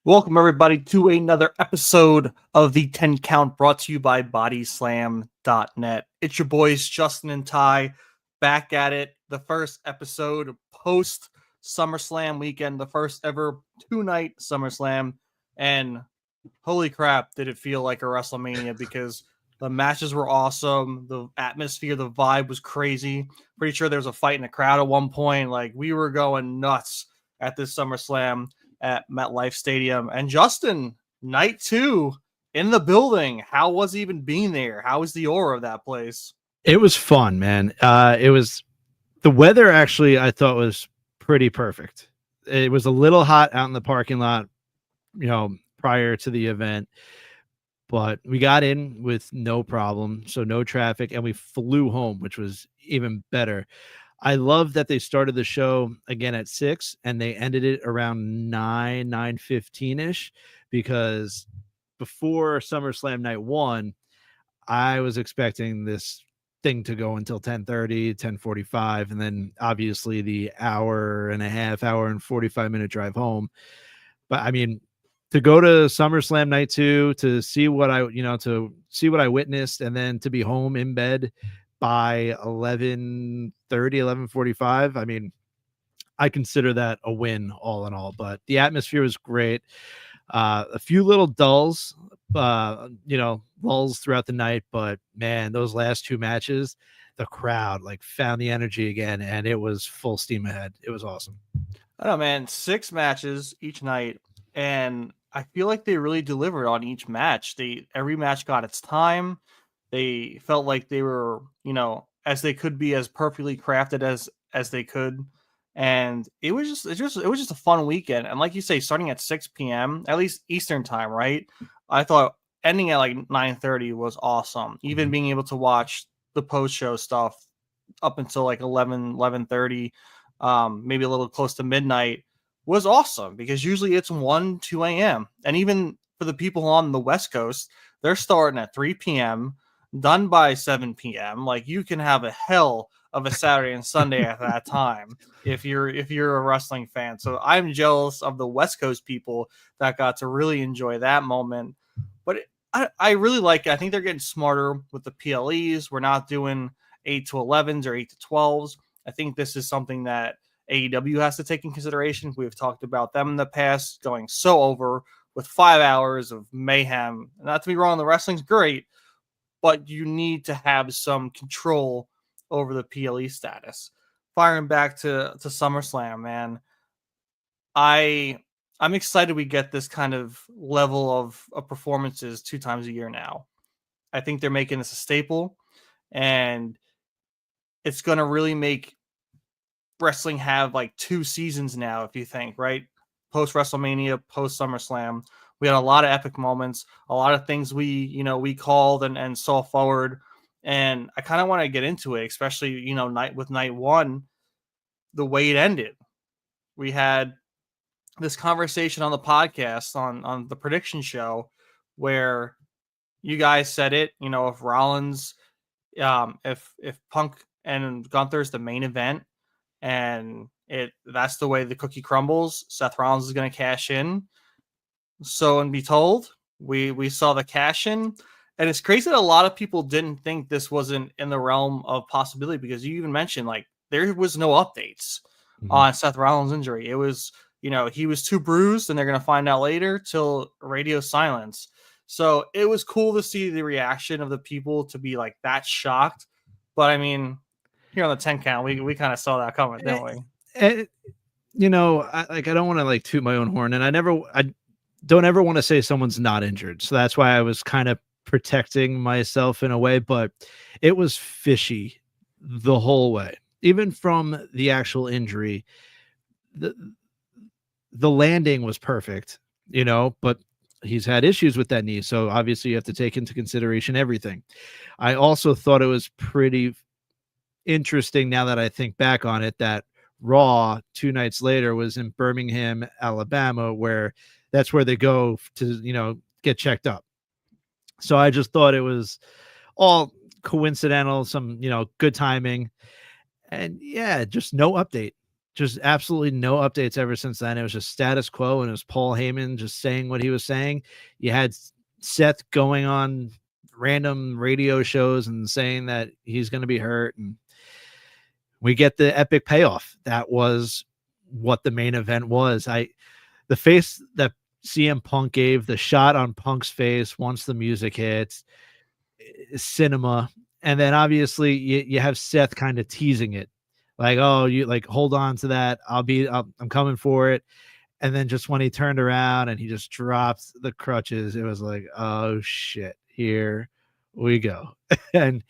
Welcome, everybody, to another episode of the 10 Count brought to you by Bodyslam.net. It's your boys, Justin and Ty, back at it. The first episode post SummerSlam weekend, the first ever two-night SummerSlam. And holy crap, did it feel like a WrestleMania because the matches were awesome. The atmosphere, the vibe was crazy. Pretty sure there was a fight in the crowd at one point. Like, we were going nuts at this SummerSlam at MetLife Stadium. And Justin, night two in the building. How was he even being there? How was the aura of that place? It was fun, man. It was the weather actually I thought was pretty perfect. It was a little hot out in the parking lot, prior to the event, but we got in with no problem. So no traffic, and we flew home, which was even better. I love that they started the show again at 6 and they ended it around 9:15ish, because before SummerSlam night 1, I was expecting this thing to go until 10:30, 10:45, and then obviously the hour and 45-minute drive home. But I mean, to go to SummerSlam night 2, to see what I witnessed, and then to be home in bed by 11:30, 11:45. I mean, I consider that a win all in all, but the atmosphere was great. A few little lulls throughout the night, but man, those last two matches, the crowd found the energy again, and it was full steam ahead. It was awesome. I don't know, man. 6 matches each night, and I feel like they really delivered on each match. Every match got its time. They felt like they were, as they could be, as perfectly crafted as they could. And it was just a fun weekend. And like you say, starting at 6 p.m., at least Eastern time, right? I thought ending at like 9:30 was awesome. Even being able to watch the post-show stuff up until like 11:30, maybe a little close to midnight, was awesome, because usually it's 1, 2 a.m. And even for the people on the West Coast, they're starting at 3 p.m., done by 7 p.m. Like, you can have a hell of a Saturday and Sunday at that time if you're a wrestling fan. So I'm jealous of the West Coast people that got to really enjoy that moment. But I really like it. I think they're getting smarter with the PLEs. We're not doing 8 to 11s or 8 to 12s. I think this is something that AEW has to take in consideration. We've talked about them in the past going so over with 5 hours of mayhem. Not to be wrong, the wrestling's great, but you need to have some control over the PLE status. Firing back to SummerSlam, man, I'm excited we get this kind of level of performances 2 times a year now. I think they're making this a staple, and it's going to really make wrestling have like 2 seasons now, if you think, right? Post WrestleMania, post SummerSlam, we had a lot of epic moments, a lot of things we called and saw forward. And I kind of want to get into it, especially, night 1, the way it ended. We had this conversation on the podcast on the prediction show where you guys said it, if Rollins, if Punk and Gunther's the main event, and that's the way the cookie crumbles, Seth Rollins is going to cash in. So, and be told, we saw the cash in, and it's crazy that a lot of people didn't think this wasn't in the realm of possibility, because you even mentioned there was no updates on Seth Rollins' injury. It was, he was too bruised, and they're going to find out later, till radio silence. So it was cool to see the reaction of the people to be that shocked. But I mean, here on the 10 count, we kind of saw that coming, didn't we? I don't want to toot my own horn, and I don't ever want to say someone's not injured. So that's why I was kind of protecting myself in a way, but it was fishy the whole way. Even from the actual injury, the landing was perfect, but he's had issues with that knee. So obviously you have to take into consideration everything. I also thought it was pretty interesting, now that I think back on it, that Raw 2 nights later was in Birmingham, Alabama, where that's where they go to, get checked up. So I just thought it was all coincidental, some, good timing. And yeah, just no update. just absolutely no updates ever since then. It was just status quo, and it was Paul Heyman just saying what he was saying. You had Seth going on random radio shows and saying that he's going to be hurt, and we get the epic payoff. That was what the main event was. The face that CM Punk gave, the shot on Punk's face once the music hits, cinema. And then obviously you have Seth kind of teasing it, like, oh, you like hold on to that. I'm coming for it. And then just when he turned around and he just dropped the crutches, it was like, oh shit, here we go. And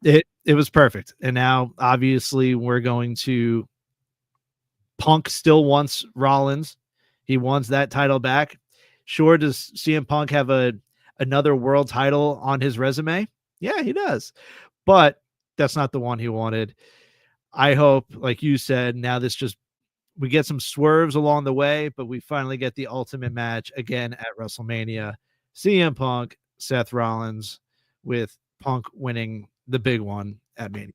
it was perfect. And now obviously we're going to Punk still wants Rollins. He wants that title back. Sure, does CM Punk have another world title on his resume? Yeah, he does. But that's not the one he wanted. I hope, like you said, now we get some swerves along the way, but we finally get the ultimate match again at WrestleMania. CM Punk, Seth Rollins, with Punk winning the big one at Mania.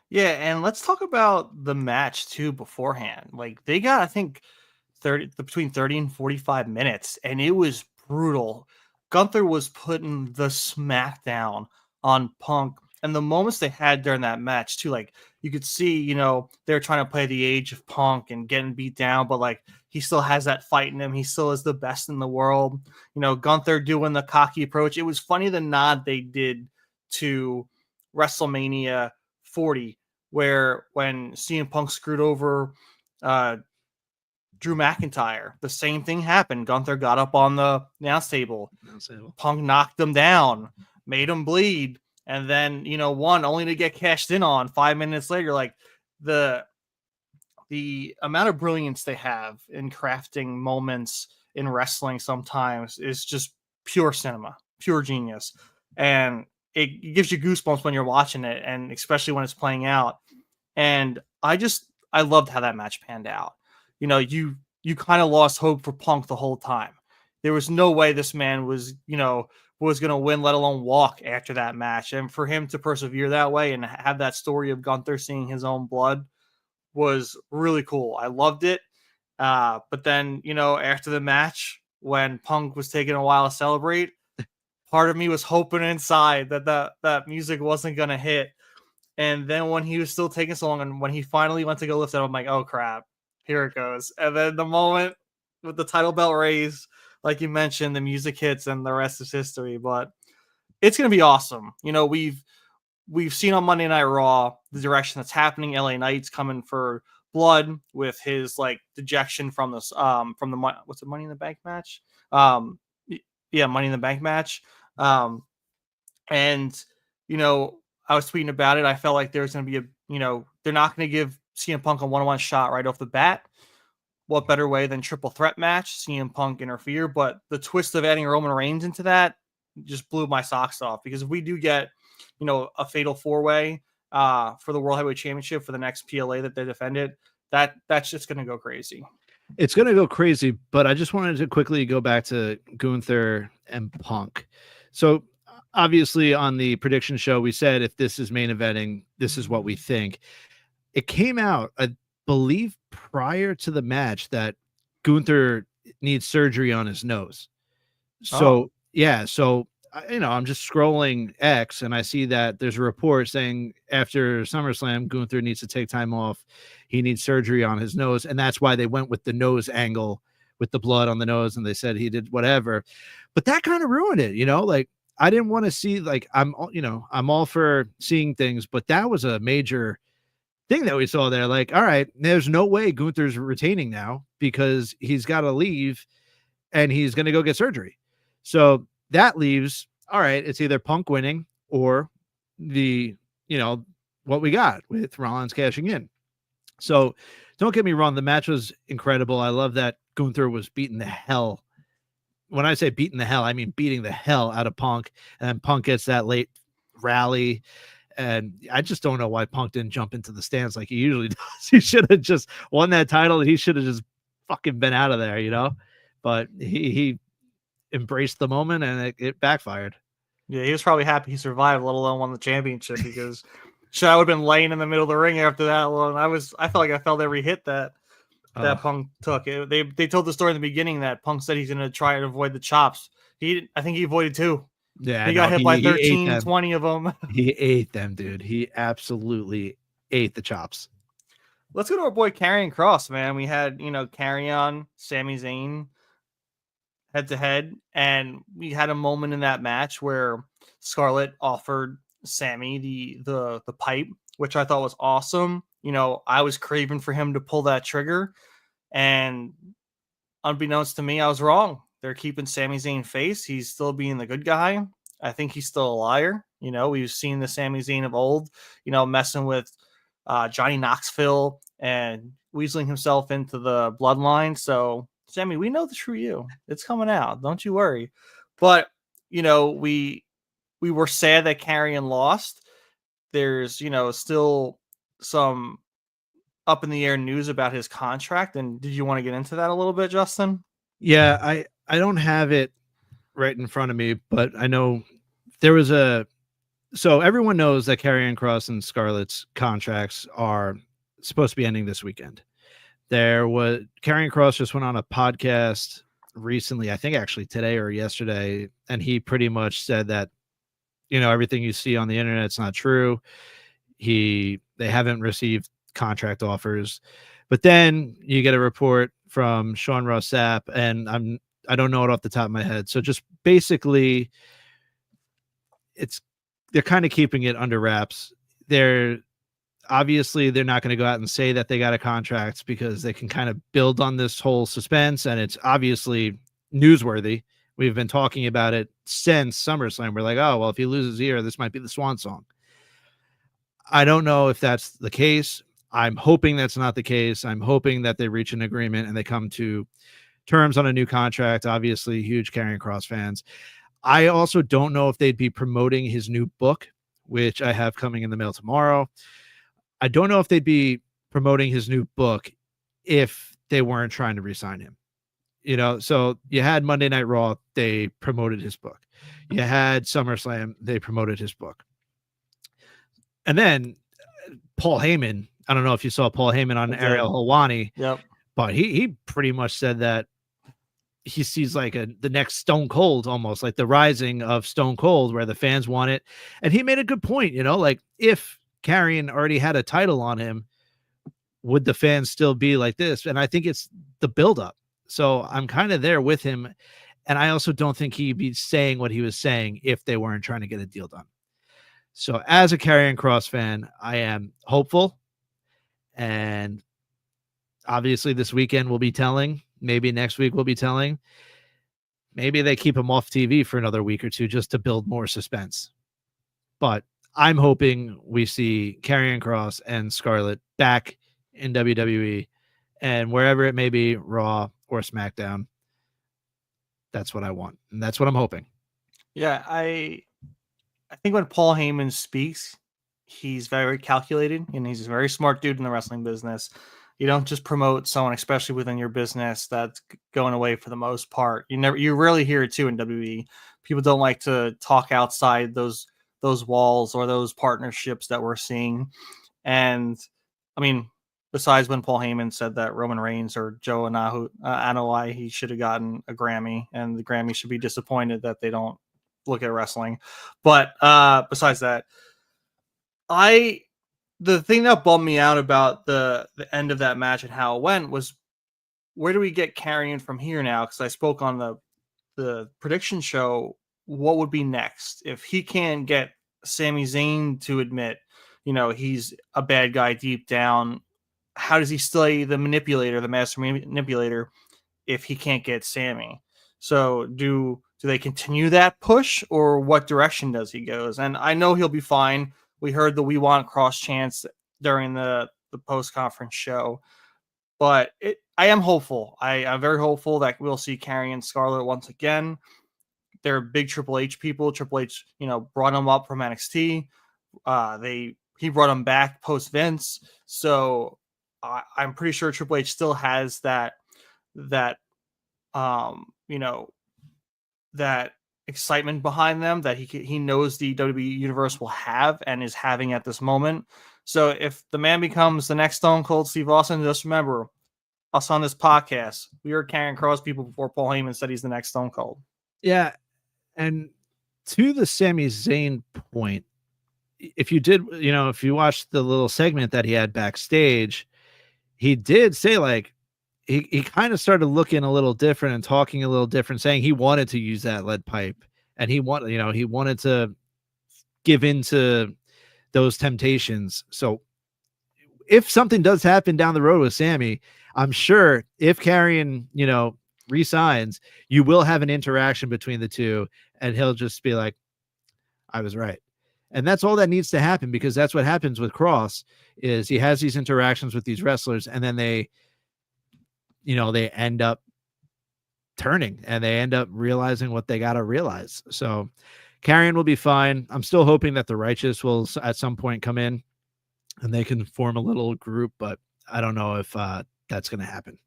Yeah, and let's talk about the match too beforehand. Like they got, I think, between 30 and 45 minutes, and it was brutal. Gunther was putting the smackdown on Punk, and the moments they had during that match too, like you could see, they're trying to play the age of Punk and getting beat down, but like he still has that fight in him. He still is the best in the world. Gunther doing the cocky approach. It was funny the nod they did to WrestleMania 40, where when CM Punk screwed over Drew McIntyre, the same thing happened. Gunther got up on the announce table. Punk knocked him down, made him bleed, and then won only to get cashed in on 5 minutes later. Like the amount of brilliance they have in crafting moments in wrestling sometimes is just pure cinema, pure genius, and it gives you goosebumps when you're watching it, and especially when it's playing out. And I loved how that match panned out. You kind of lost hope for Punk the whole time. There was no way this man was going to win, let alone walk after that match. And for him to persevere that way and have that story of Gunther seeing his own blood was really cool. I loved it. But then, after the match, when Punk was taking a while to celebrate, part of me was hoping inside that music wasn't going to hit. And then when he was still taking so long, and when he finally went to go lift it, I'm like, oh crap, here it goes. And then the moment with the title belt raised, like you mentioned, the music hits and the rest is history. But it's going to be awesome. We've seen on Monday Night Raw the direction that's happening. LA Knight's coming for blood with his like dejection from this from the what's it, Money in the Bank match? Yeah, Money in the Bank match. And I was tweeting about it. I felt like there's going to be they're not going to give CM Punk a one-on-one shot right off the bat. What better way than triple threat match? CM Punk interfere, but the twist of adding Roman Reigns into that just blew my socks off, because if we do get a fatal four-way for the World Heavyweight Championship for the next PLA that they defended, that's just going to go crazy. It's going to go crazy, but I just wanted to quickly go back to Gunther and Punk. So obviously on the prediction show, we said if this is main eventing, this is what we think. It came out, I believe, prior to the match that Gunther needs surgery on his nose. So, yeah. So, I'm just scrolling X and I see that there's a report saying after SummerSlam, Gunther needs to take time off. He needs surgery on his nose. And that's why they went with the nose angle with the blood on the nose. And they said he did whatever, but that kind of ruined it. Like I didn't want to see, like, I'm all for seeing things, but that was a major thing that we saw there. Like, all right, there's no way Gunther's retaining now because he's got to leave and he's going to go get surgery. So that leaves, all right, it's either Punk winning or what we got with Rollins cashing in. So don't get me wrong. The match was incredible. I love that Gunther was beating the hell. When I say beating the hell, I mean beating the hell out of Punk. And then Punk gets that late rally. And I just don't know why Punk didn't jump into the stands like he usually does. He should have just won that title and he should have just fucking been out of there, But he embraced the moment and it backfired. Yeah, he was probably happy he survived, let alone won the championship, because Shit, I would have been laying in the middle of the ring after that one. I felt like I felt every hit that Oh, Punk took. They told the story in the beginning that Punk said he's going to try and avoid the chops. I think he avoided 2. yeah, He no, got hit by he ate 13, them. 20 of them. He ate them, dude. He absolutely ate the chops. Let's go to our boy Karrion Kross, man. We had, Karrion, Sami Zayn head to head, and we had a moment in that match where Scarlett offered Sammy the pipe, which I thought was awesome. I was craving for him to pull that trigger, and unbeknownst to me, I was wrong. They're keeping Sami Zayn face. He's still being the good guy. I think he's still a liar. We've seen the Sami Zayn of old, messing with Johnny Knoxville and weaseling himself into the bloodline. So, Sammy, we know the true you. It's coming out. Don't you worry. But, we were sad that Karrion lost. There's, still some up in the air news about his contract. And did you want to get into that a little bit, Justin? Yeah, I don't have it right in front of me, but I know there was a so everyone knows that Karrion Kross and Scarlett's contracts are supposed to be ending this weekend. There was Karrion Kross just went on a podcast recently, I think actually today or yesterday, and he pretty much said that everything you see on the internet's not true. They haven't received contract offers, but then you get a report from Sean Ross Sapp, and I don't know it off the top of my head. So just basically, they're kind of keeping it under wraps. They're not going to go out and say that they got a contract because they can kind of build on this whole suspense, and it's obviously newsworthy. We've been talking about it since SummerSlam. We're like, oh, well, if he loses here, this might be the swan song. I don't know if that's the case. I'm hoping that's not the case. I'm hoping that they reach an agreement and they come to terms on a new contract. Obviously, huge Karrion Kross fans. I also don't know if they'd be promoting his new book, which I have coming in the mail tomorrow. I don't know if they'd be promoting his new book if they weren't trying to re-sign him. So you had Monday Night Raw, they promoted his book. You had SummerSlam, they promoted his book. And then Paul Heyman, I don't know if you saw Paul Heyman on Ariel Helwani, Yep. but he pretty much said that he sees like the next Stone Cold, almost like the rising of Stone Cold, where the fans want it. And he made a good point, like if Karrion already had a title on him, would the fans still be like this? And I think it's the buildup. So I'm kind of there with him. And I also don't think he'd be saying what he was saying if they weren't trying to get a deal done. So as a Karrion Kross fan, I am hopeful. And obviously this weekend will be telling. Maybe next week will be telling. Maybe they keep him off TV for another week or two just to build more suspense. But I'm hoping we see Karrion Kross and Scarlett back in WWE, and wherever it may be, Raw or SmackDown. That's what I want, and that's what I'm hoping. Yeah, I think when Paul Heyman speaks, he's very calculated, and he's a very smart dude in the wrestling business. You don't just promote someone, especially within your business, that's going away for the most part. You rarely hear it too in WWE. People don't like to talk outside those walls or those partnerships that we're seeing. And I mean, besides when Paul Heyman said that Roman Reigns or Joe Anoa'i, he should have gotten a Grammy, and the Grammy should be disappointed that they don't look at wrestling. But besides that, the thing that bummed me out about the end of that match and how it went was, where do we get Karrion from here now? Because I spoke on the prediction show, what would be next if he can't get Sami Zayn to admit, he's a bad guy deep down. How does he stay the manipulator, the master manipulator, if he can't get Sammy? So do they continue that push, or what direction does he goes? And I know he'll be fine. We heard the "We Want Cross" chants during the post conference show, but I am hopeful. I'm very hopeful that we'll see Karrion Scarlett once again. They're big Triple H people. Triple H, brought him up from NXT. He brought him back post Vince. So I'm pretty sure Triple H still has that that excitement behind them that he knows the WWE universe will have and is having at this moment. So if the man becomes the next Stone Cold Steve Austin, just remember us on this podcast. We were carrying cross people before Paul Heyman said he's the next Stone Cold. Yeah, and to the Sami Zayn point, if you did, if you watched the little segment that he had backstage, he did say like he kind of started looking a little different and talking a little different, saying he wanted to use that lead pipe and he wanted to give into those temptations. So if something does happen down the road with Sammy, I'm sure if Karrion, resigns, you will have an interaction between the two, and he'll just be like, I was right. And that's all that needs to happen, because that's what happens with Cross is he has these interactions with these wrestlers, and then they end up turning and they end up realizing what they got to realize. So Karrion will be fine. I'm still hoping that the Righteous will at some point come in and they can form a little group, but I don't know if that's going to happen.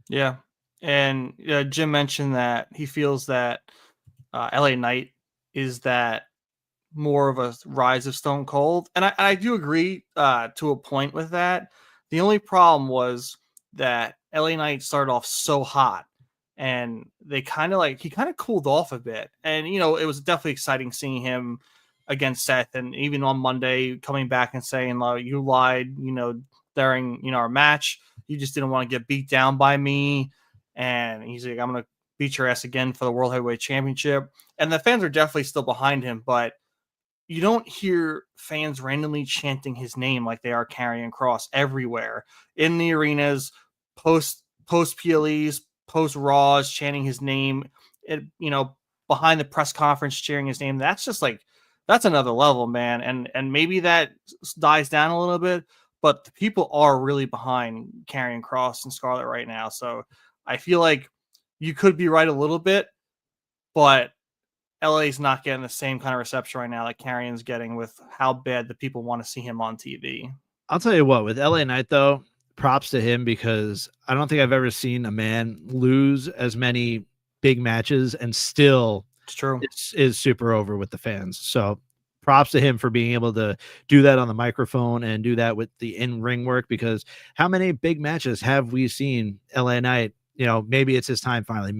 Yeah. And Jim mentioned that he feels that LA Knight is that more of a rise of Stone Cold. And I do agree to a point with that. The only problem was that LA Knight started off so hot and he kind of cooled off a bit. And, it was definitely exciting seeing him against Seth. And even on Monday coming back and saying, you lied, during, our match, you just didn't want to get beat down by me. And he's like, I'm going to beat your ass again for the World Heavyweight Championship. And the fans are definitely still behind him, but you don't hear fans randomly chanting his name like they are Karrion Kross everywhere in the arenas, post PLEs, post Raws, chanting his name, behind the press conference, cheering his name. That's just that's another level, man. And maybe that dies down a little bit, but the people are really behind Karrion Kross and Scarlett right now. So I feel like you could be right a little bit, but LA's not getting the same kind of reception right now that Karrion's getting with how bad the people want to see him on TV. I'll tell you what, with LA Knight though, props to him, because I don't think I've ever seen a man lose as many big matches and still It's true. is super over with the fans. So props to him for being able to do that on the microphone and do that with the in-ring work, because how many big matches have we seen LA Knight, maybe it's his time finally,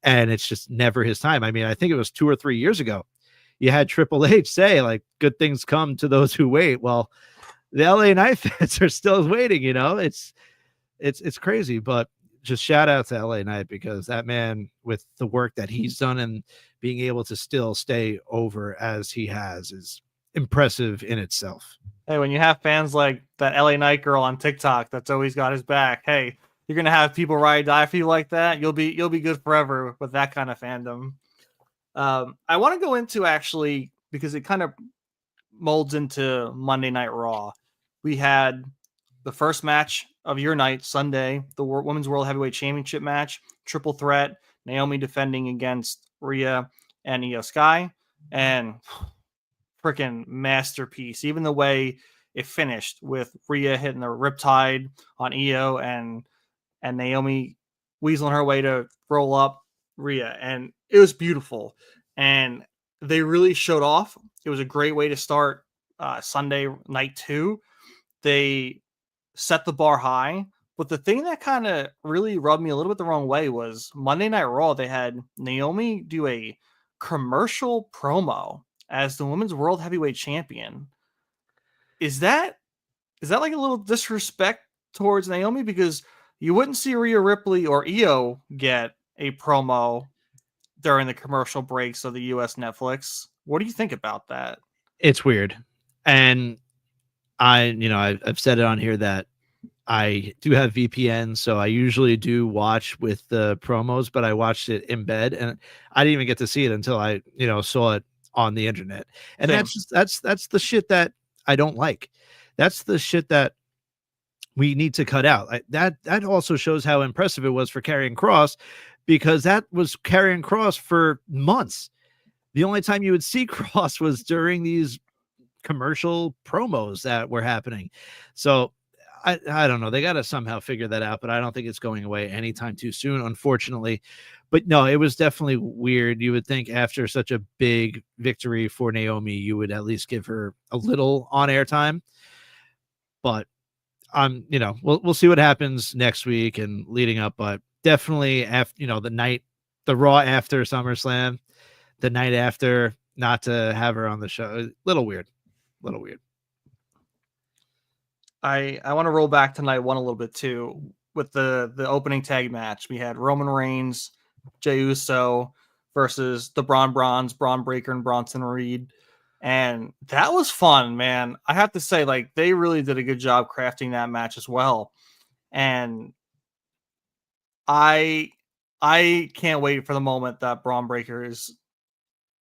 and it's just never his time. I mean, I think it was 2 or 3 years ago you had Triple H say like, good things come to those who wait. Well, the LA Knight fans are still waiting, it's crazy, but just shout out to LA Knight, because that man, with the work that he's done and being able to still stay over as he has, is impressive in itself. Hey, when you have fans like that LA Knight girl on TikTok that's always got his back, hey, you're gonna have people ride die for you like that. You'll be good forever with that kind of fandom. I want to go into, actually, because it kind of molds into Monday Night Raw. We had the first match of your night, Sunday, the Women's World Heavyweight Championship match, triple threat, Naomi defending against Rhea and Io Sky, and freaking masterpiece. Even the way it finished with Rhea hitting the riptide on Io and Naomi weaseling her way to roll up Rhea, and it was beautiful. And they really showed off. It was a great way to start Sunday night 2. They set the bar high, but the thing that kind of really rubbed me a little bit the wrong way was Monday Night Raw. They had Naomi do a commercial promo as the Women's World Heavyweight Champion. Is that like a little disrespect towards Naomi? Because you wouldn't see Rhea Ripley or Io get a promo during the commercial breaks of the US Netflix. What do you think about that? It's weird. And I've said it on here that I do have VPN, so I usually do watch with the promos, but I watched it in bed and I didn't even get to see it until I, saw it on the internet. And Same. that's the shit that I don't like. That's the shit that we need to cut out. That also shows how impressive it was for Karrion Kross, because that was Karrion Kross for months. The only time you would see Kross was during these commercial promos that were happening. So I don't know. They got to somehow figure that out, but I don't think it's going away anytime too soon, unfortunately. But no, it was definitely weird. You would think after such a big victory for Naomi, you would at least give her a little on-air time. But we'll see what happens next week and leading up. But definitely after the Raw after SummerSlam, the night after, not to have her on the show, a little weird. I want to roll back to night one a little bit too with the opening tag match. We had Roman Reigns, Jey Uso versus the Braun Breaker, and Bronson Reed. And that was fun, man. I have to say, like, they really did a good job crafting that match as well. And I can't wait for the moment that Braun Breaker is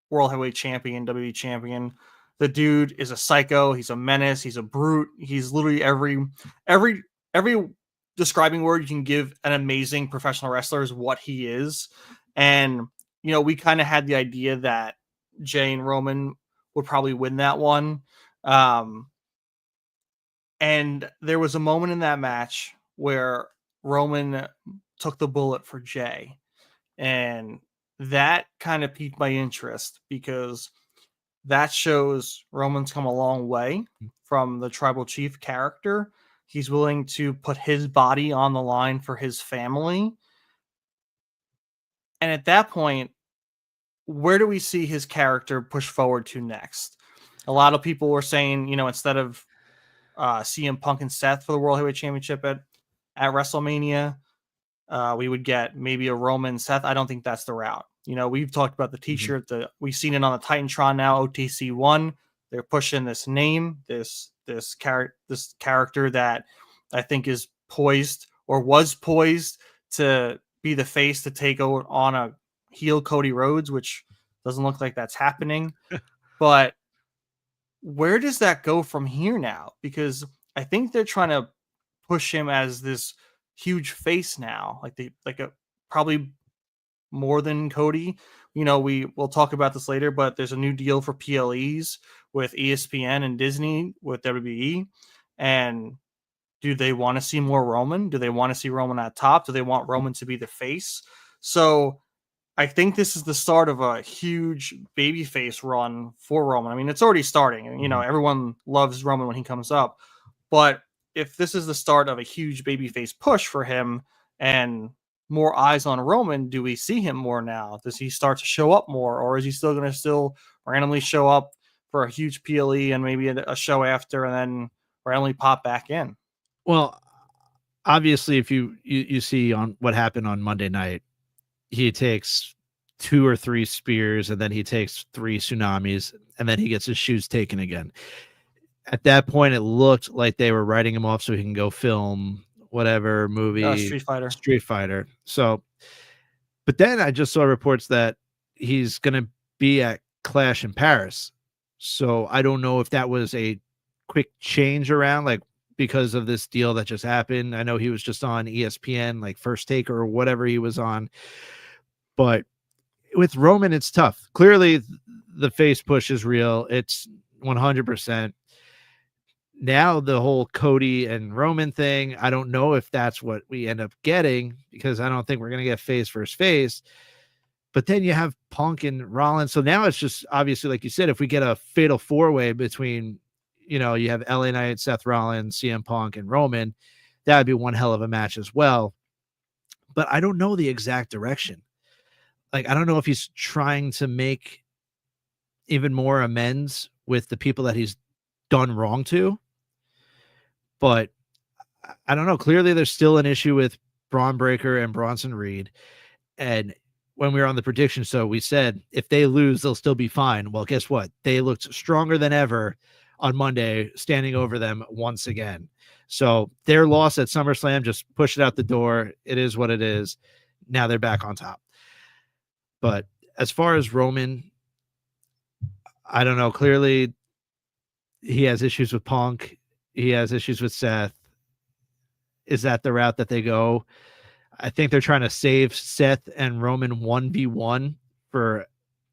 World Heavyweight Champion, WWE Champion. The dude is a psycho. He's a menace. He's a brute. He's literally every describing word you can give an amazing professional wrestler is what he is. And we kind of had the idea that Jey and Roman would probably win that one. And there was a moment in that match where Roman took the bullet for Jey. And that kind of piqued my interest because that shows Roman's come a long way from the tribal chief character. He's willing to put his body on the line for his family. And at that point, where do we see his character push forward to next? A lot of people were saying, instead of CM Punk and Seth for the World Heavyweight Championship at WrestleMania, we would get maybe a Roman Seth. I don't think that's the route. We've talked about the T-shirt. We've seen it on the Titantron now. OTC1. They're pushing this name, this character that I think is poised or was poised to be the face to take on a heel Cody Rhodes, which doesn't look like that's happening. But where does that go from here now? Because I think they're trying to push him as this huge face now, probably more than Cody. We'll talk about this later, but there's a new deal for PLEs with ESPN and Disney with WWE. And do they want to see more Roman? Do they want to see Roman at top? Do they want Roman to be the face? So I think this is the start of a huge babyface run for Roman. I mean, it's already starting. Everyone loves Roman when he comes up. But if this is the start of a huge babyface push for him and more eyes on Roman, do we see him more now? Does he start to show up more? Or is he still going to randomly show up for a huge PLE and maybe a show after and then randomly pop back in? Well, obviously, if you see on what happened on Monday night, he takes 2 or 3 spears and then he takes 3 tsunamis and then he gets his shoes taken again. At that point, it looked like they were writing him off so he can go film whatever movie, Street Fighter. So, but then I just saw reports that he's going to be at Clash in Paris. So I don't know if that was a quick change around, like because of this deal that just happened. I know he was just on ESPN, like First Take or whatever he was on. But with Roman, it's tough. Clearly, the face push is real. It's 100%. Now the whole Cody and Roman thing, I don't know if that's what we end up getting because I don't think we're going to get face versus face. But then you have Punk and Rollins. So now it's just obviously, like you said, if we get a fatal 4-way between, you have LA Knight, Seth Rollins, CM Punk, and Roman, that would be one hell of a match as well. But I don't know the exact direction. Like, I don't know if he's trying to make even more amends with the people that he's done wrong to. But I don't know. Clearly, there's still an issue with Braun Breaker and Bronson Reed. And when we were on the prediction show, we said if they lose, they'll still be fine. Well, guess what? They looked stronger than ever on Monday, standing over them once again. So their loss at SummerSlam, just push it out the door. It is what it is. Now they're back on top. But as far as Roman, I don't know. Clearly, he has issues with Punk. He has issues with Seth. Is that the route that they go? I think they're trying to save Seth and Roman 1v1 for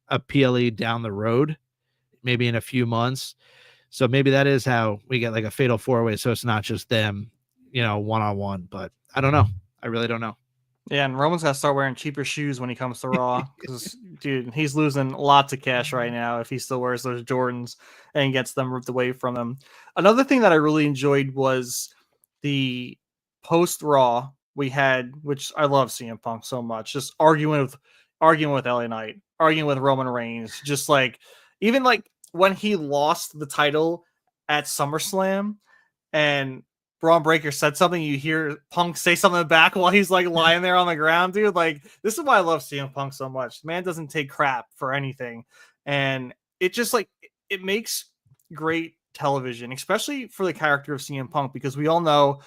a PLE down the road, maybe in a few months. So maybe that is how we get like a fatal 4-way. So it's not just them, one-on-one. But I don't know. I really don't know. Yeah, and Roman's got to start wearing cheaper shoes when he comes to Raw because, dude, he's losing lots of cash right now if he still wears those Jordans and gets them ripped away from him. Another thing that I really enjoyed was the post Raw we had, which I love CM Punk so much, just arguing with LA Knight, arguing with Roman Reigns, just like even like when he lost the title at SummerSlam and Braun Breaker said something, you hear Punk say something back while he's like lying there on the ground, dude. Like, this is why I love CM Punk so much. Man doesn't take crap for anything. And it just like it makes great television, especially for the character of CM Punk, because we all know,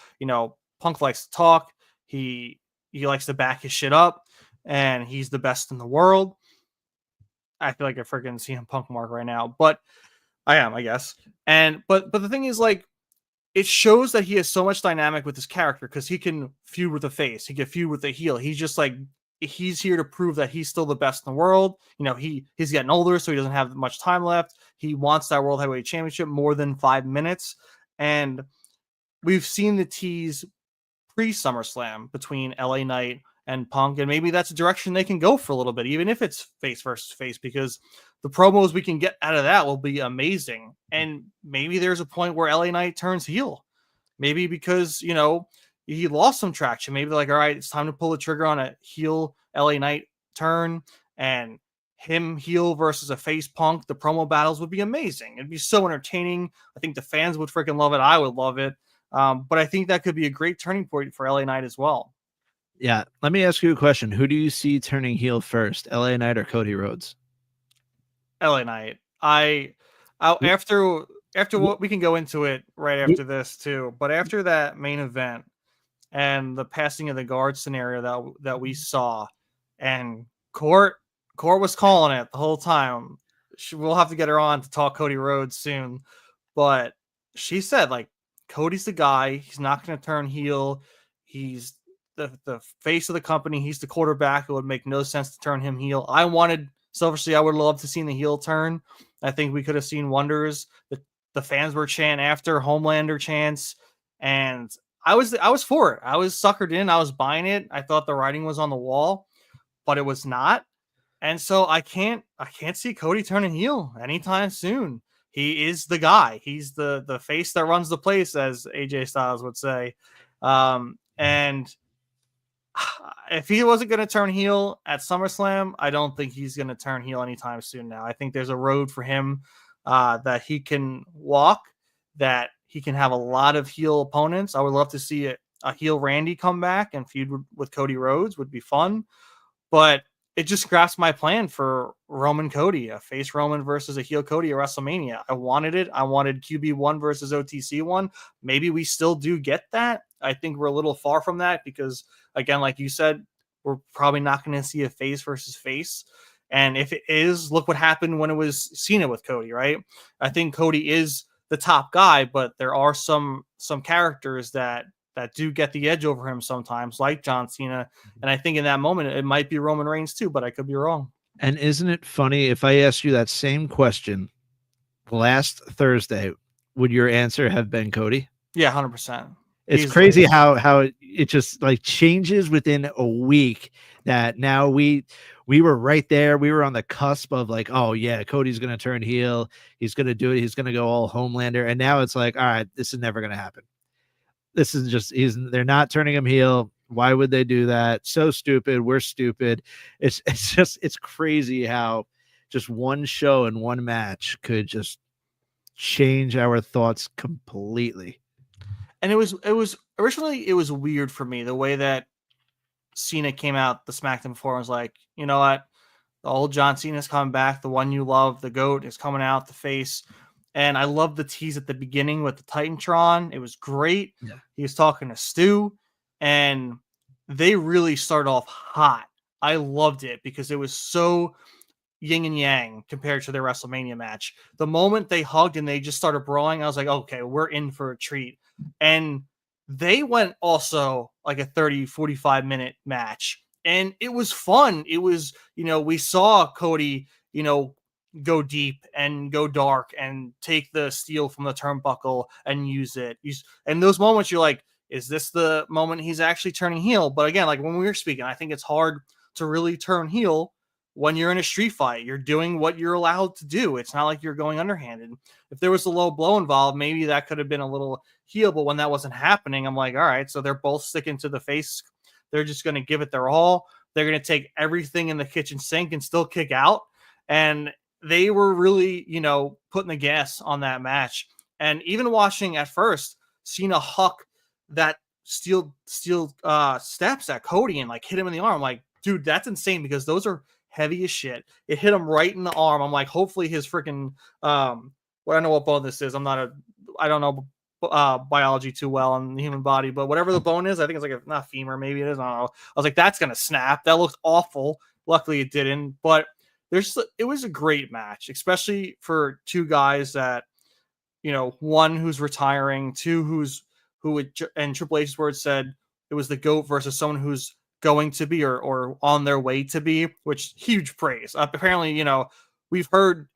Punk likes to talk. He likes to back his shit up, and he's the best in the world. I feel like a freaking CM Punk mark right now, but I am, I guess. And but the thing is, like, it shows that he has so much dynamic with his character because he can feud with the face, he can feud with the heel. He's just like he's here to prove that he's still the best in the world. He's getting older, so he doesn't have much time left. He wants that World Heavyweight Championship more than 5 minutes, and we've seen the tease pre SummerSlam between LA Knight and Punk, and maybe that's a direction they can go for a little bit, even if it's face versus face, because the promos we can get out of that will be amazing. And maybe there's a point where LA Knight turns heel. Maybe because, he lost some traction. Maybe they're like, all right, it's time to pull the trigger on a heel LA Knight turn, and him heel versus a face Punk. The promo battles would be amazing. It'd be so entertaining. I think the fans would freaking love it. I would love it. But I think that could be a great turning point for LA Knight as well. Yeah. Let me ask you a question. Who do you see turning heel first, LA Knight or Cody Rhodes? LA Knight. After what, we can go into it right after this too. But after that main event and the passing of the guard scenario that we saw, and Court was calling it the whole time. We'll have to get her on to talk Cody Rhodes soon, but she said, like, Cody's the guy. He's not going to turn heel. He's the face of the company. He's the quarterback. It would make no sense to turn him heel. I would love to see the heel turn. I think we could have seen wonders. The fans were chanting after Homelander chants, and I was for it. I was suckered in. I was buying it. I thought the writing was on the wall, but it was not. And so I can't see Cody turning heel anytime soon. He is the guy. He's the face that runs the place, as AJ Styles would say. And if he wasn't going to turn heel at SummerSlam, I don't think he's going to turn heel anytime soon now. I think there's a road for him that he can walk, that he can have a lot of heel opponents. I would love to see a heel Randy come back and feud with Cody Rhodes. Would be fun. But it just scraps my plan for Roman Cody, a face Roman versus a heel Cody at WrestleMania. I wanted it. I wanted QB1 versus OTC1. Maybe we still do get that. I think we're a little far from that because, again, like you said, we're probably not going to see a face versus face. And if it is, look what happened when it was Cena with Cody, right? I think Cody is the top guy, but there are some characters that do get the edge over him sometimes, like John Cena. And I think in that moment, it might be Roman Reigns too, but I could be wrong. And isn't it funny, if I asked you that same question last Thursday, would your answer have been Cody? Yeah, 100%. It's crazy how it just like changes within a week, that now we were right there. We were on the cusp of like, oh yeah, Cody's going to turn heel. He's going to do it. He's going to go all Homelander. And now it's like, all right, this is never going to happen. This is just, they're not turning him heel. Why would they do that? So stupid. We're stupid. It's crazy how just one show and one match could just change our thoughts completely. And it was originally, it was weird for me the way that Cena came out the SmackDown before and was like, you know what? The old John Cena's coming back. The one you love, the GOAT, is coming out, the face. And I love the tease at the beginning with the Titantron. It was great. Yeah. He was talking to Stu, and they really started off hot. I loved it because it was so yin and yang compared to their WrestleMania match. The moment they hugged and they just started brawling, I was like, okay, we're in for a treat. And they went also like a 30, 45-minute match. And it was fun. It was, we saw Cody, go deep and go dark and take the steel from the turnbuckle and use it. And those moments you're like, Is this the moment he's actually turning heel? But again, like when we were speaking, I think it's hard to really turn heel when you're in a street fight. You're doing what you're allowed to do. It's not like you're going underhanded. If there was a low blow involved, maybe that could have been a little heel. But when that wasn't happening, I'm like, all right, so they're both sticking to the face. They're just going to give it their all. They're going to take everything in the kitchen sink and still kick out. And they were really, putting the gas on that match. And even watching at first, Cena huck that steel steps at Cody and like hit him in the arm. Like, dude, that's insane because those are heavy as shit. It hit him right in the arm. I'm like, hopefully his freaking what I know what bone this is. I don't know biology too well on the human body, but whatever the bone is, I think it's like not femur, maybe it is. I don't know. I was like, that's gonna snap. That looked awful. Luckily it didn't, but it was a great match, especially for two guys that, one who's retiring, two and Triple H's words said it was the GOAT versus someone who's going to be or on their way to be, which huge praise. Apparently, we've heard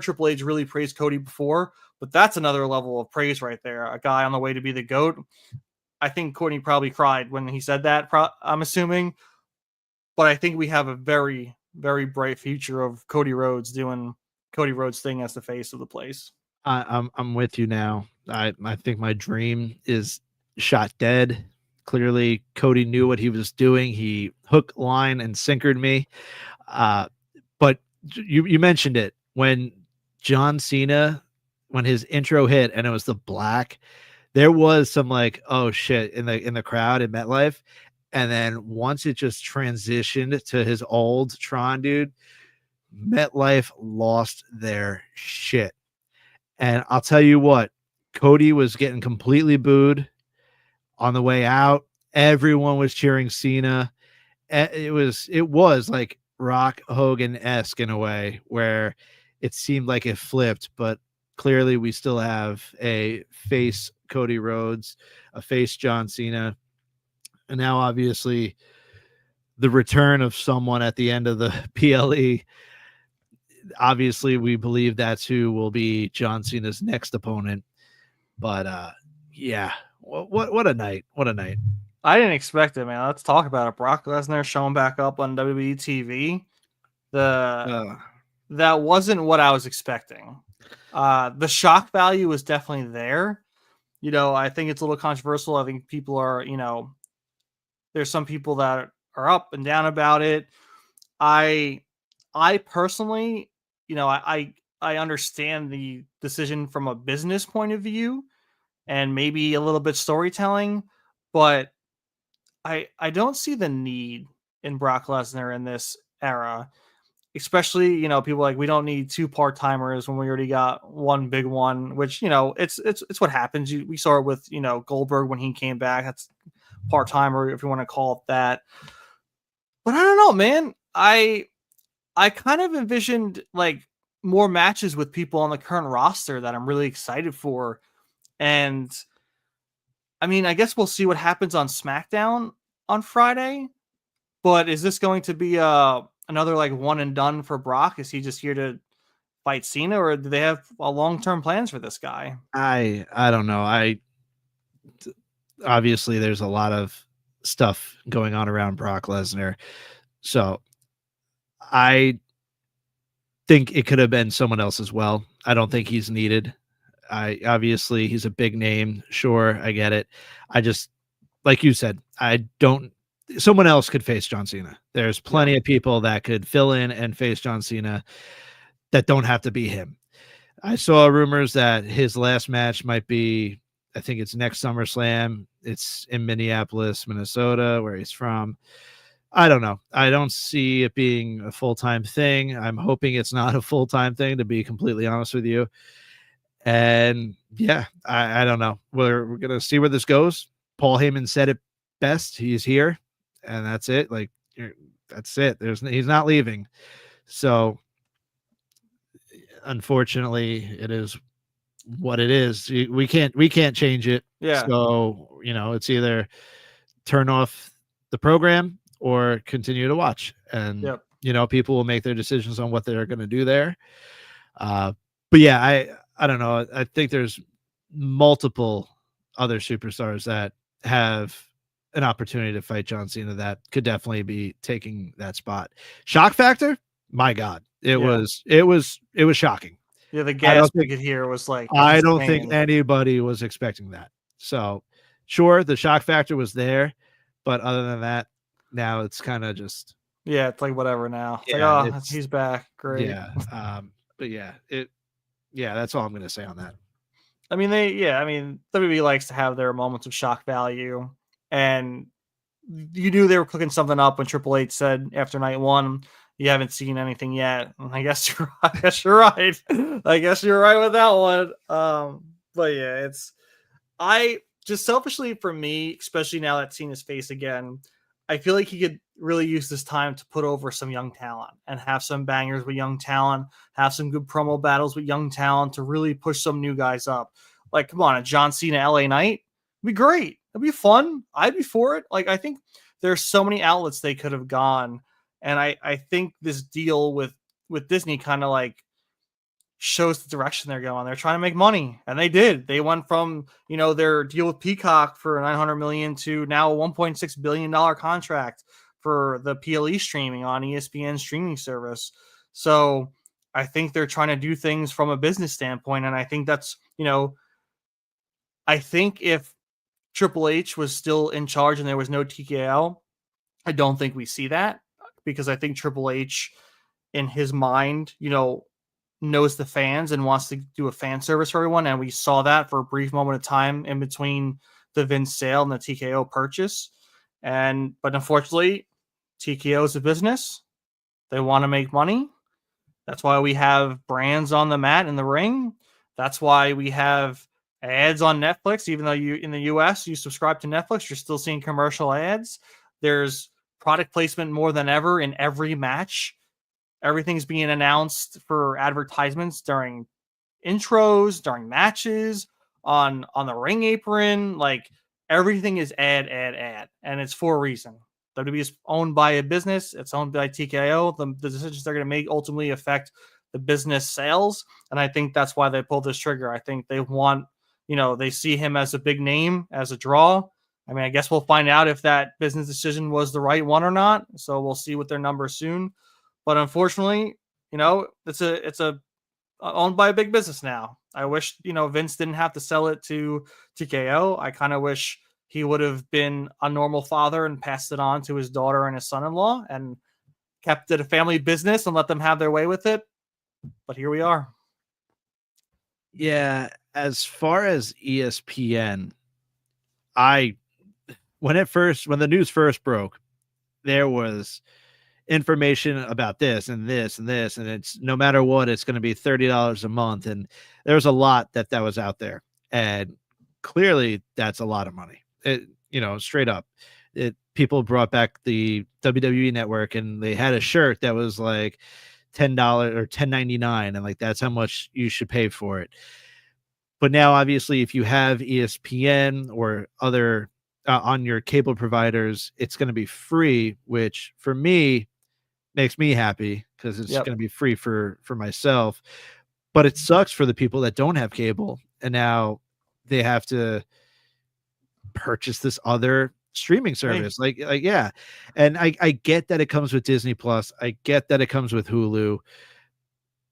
Triple H really praise Cody before, but that's another level of praise right there. A guy on the way to be the GOAT. I think Cody probably cried when he said that, I'm assuming, but I think we have a very, very bright future of Cody Rhodes doing Cody Rhodes thing as the face of the place. I'm with you now. I think my dream is shot dead. Clearly, Cody knew what he was doing. He hook, line, and sinkered me. But you mentioned it when John Cena, when his intro hit and it was the black, there was some like, oh shit, in the crowd in MetLife. And then once it just transitioned to his old Tron dude, MetLife lost their shit. And I'll tell you what, Cody was getting completely booed on the way out. Everyone was cheering Cena. It was like Rock Hogan-esque in a way where it seemed like it flipped, but clearly we still have a face Cody Rhodes, a face John Cena, and now obviously the return of someone at the end of the PLE. Obviously, we believe that's who will be John Cena's next opponent. But yeah, what a night! What a night! I didn't expect it, man. Let's talk about it. Brock Lesnar showing back up on WWE TV. That wasn't what I was expecting. The shock value was definitely there. I think it's a little controversial. I think people are, there's some people that are up and down about it. I personally, I understand the decision from a business point of view and maybe a little bit storytelling, but I don't see the need in Brock Lesnar in this era. Especially, people like we don't need two part-timers when we already got one big one, which, it's what happens. We saw it with, Goldberg when he came back. That's part-timer, if you want to call it that. But I don't know, man. I kind of envisioned like more matches with people on the current roster that I'm really excited for. And I mean, I guess we'll see what happens on SmackDown on Friday. But is this going to be another like one and done for Brock? Is he just here to fight Cena, or do they have long-term plans for this guy? I don't know. Obviously there's a lot of stuff going on around Brock Lesnar, so I think it could have been someone else as well. I don't think he's needed. Obviously he's a big name. Sure, I get it. I just, like you said, someone else could face John Cena. There's plenty of people that could fill in and face John Cena that don't have to be him. I saw rumors that his last match might be, I think it's next SummerSlam. It's in Minneapolis, Minnesota, where he's from. I don't know. I don't see it being a full-time thing. I'm hoping it's not a full-time thing, to be completely honest with you. And yeah, I don't know. We're going to see where this goes. Paul Heyman said it best. He's here, and that's it. Like, that's it. He's not leaving. So unfortunately, it is what it is. We can't change it. Yeah. So, it's either turn off the program or continue to watch. And, people will make their decisions on what they're going to do there. But yeah, I don't know. I think there's multiple other superstars that have an opportunity to fight John Cena, that could definitely be taking that spot. Shock factor, my God, it Yeah. was shocking. Yeah, the I gas don't we think could hear was like I don't think insane. anybody was expecting that. So, sure, the shock factor was there, but other than that, now it's kind of just Yeah, it's like whatever now. It's like, yeah, oh, it's he's back. Great. yeah. But yeah, that's all I'm gonna say on that. I mean, WWE likes to have their moments of shock value, and you knew they were cooking something up when Triple H said after night one, "You haven't seen anything yet." And I guess I guess you're right. I guess you're right with that one. But yeah, I just selfishly for me, especially now that Cena's face again, I feel like he could really use this time to put over some young talent and have some bangers with young talent, have some good promo battles with young talent to really push some new guys up. Like, come on, a John Cena LA Knight would be great. It'd be fun. I'd be for it. Like, I think there's so many outlets they could have gone, and I think this deal with Disney kind of like shows the direction they're going. They're trying to make money, and they did. They went from their deal with Peacock for 900 million to now a 1.6 billion dollar contract for the PLE streaming on ESPN streaming service. So I think they're trying to do things from a business standpoint, and I think that's I think if Triple H was still in charge and there was no TKO, I don't think we see that because I think Triple H in his mind, knows the fans and wants to do a fan service for everyone. And we saw that for a brief moment of time in between the Vince sale and the TKO purchase. But unfortunately, TKO is a business. They want to make money. That's why we have brands on the mat in the ring. That's why we have ads on Netflix. Even though you in the US you subscribe to Netflix, you're still seeing commercial ads. There's product placement more than ever in every match. Everything's being announced for advertisements during intros, during matches, on the ring apron. Like everything is ad, and it's for a reason. WWE is owned by a business. It's owned by TKO. The decisions they're going to make ultimately affect the business sales, and I think that's why they pulled this trigger. I think they want, they see him as a big name, as a draw. I mean, I guess we'll find out if that business decision was the right one or not. So we'll see with their numbers soon. But unfortunately, it's a owned by a big business now. I wish, Vince didn't have to sell it to TKO. I kind of wish he would have been a normal father and passed it on to his daughter and his son-in-law and kept it a family business and let them have their way with it. But here we are. Yeah, as far as ESPN, when the news first broke, there was information about this and this and this, and it's no matter what, it's going to be $30 a month, and there's a lot that was out there, and clearly that's a lot of money. Straight up, people brought back the WWE Network, and they had a shirt that was like $10 or $10.99, and like that's how much you should pay for it. But now, obviously, if you have ESPN or other on your cable providers, it's going to be free, which for me makes me happy because it's going to be free for myself. But it sucks for the people that don't have cable, and now they have to purchase this other streaming service. Like yeah. And I get that it comes with Disney Plus. I get that it comes with Hulu.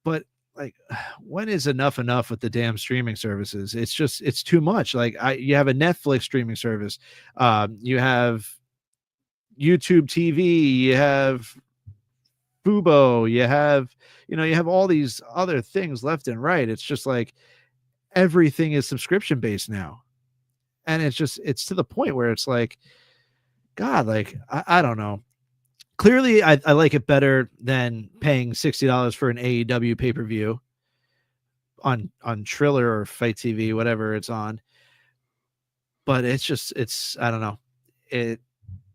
But like, when is enough with the damn streaming services? It's too much. Like you have a Netflix streaming service. You have YouTube TV, you have Fubo, you have all these other things left and right. It's just like everything is subscription based now. And it's to the point where it's like, God, like, I don't know. Clearly, I like it better than paying $60 for an AEW pay-per-view on Triller or Fight TV, whatever it's on. But it's I don't know.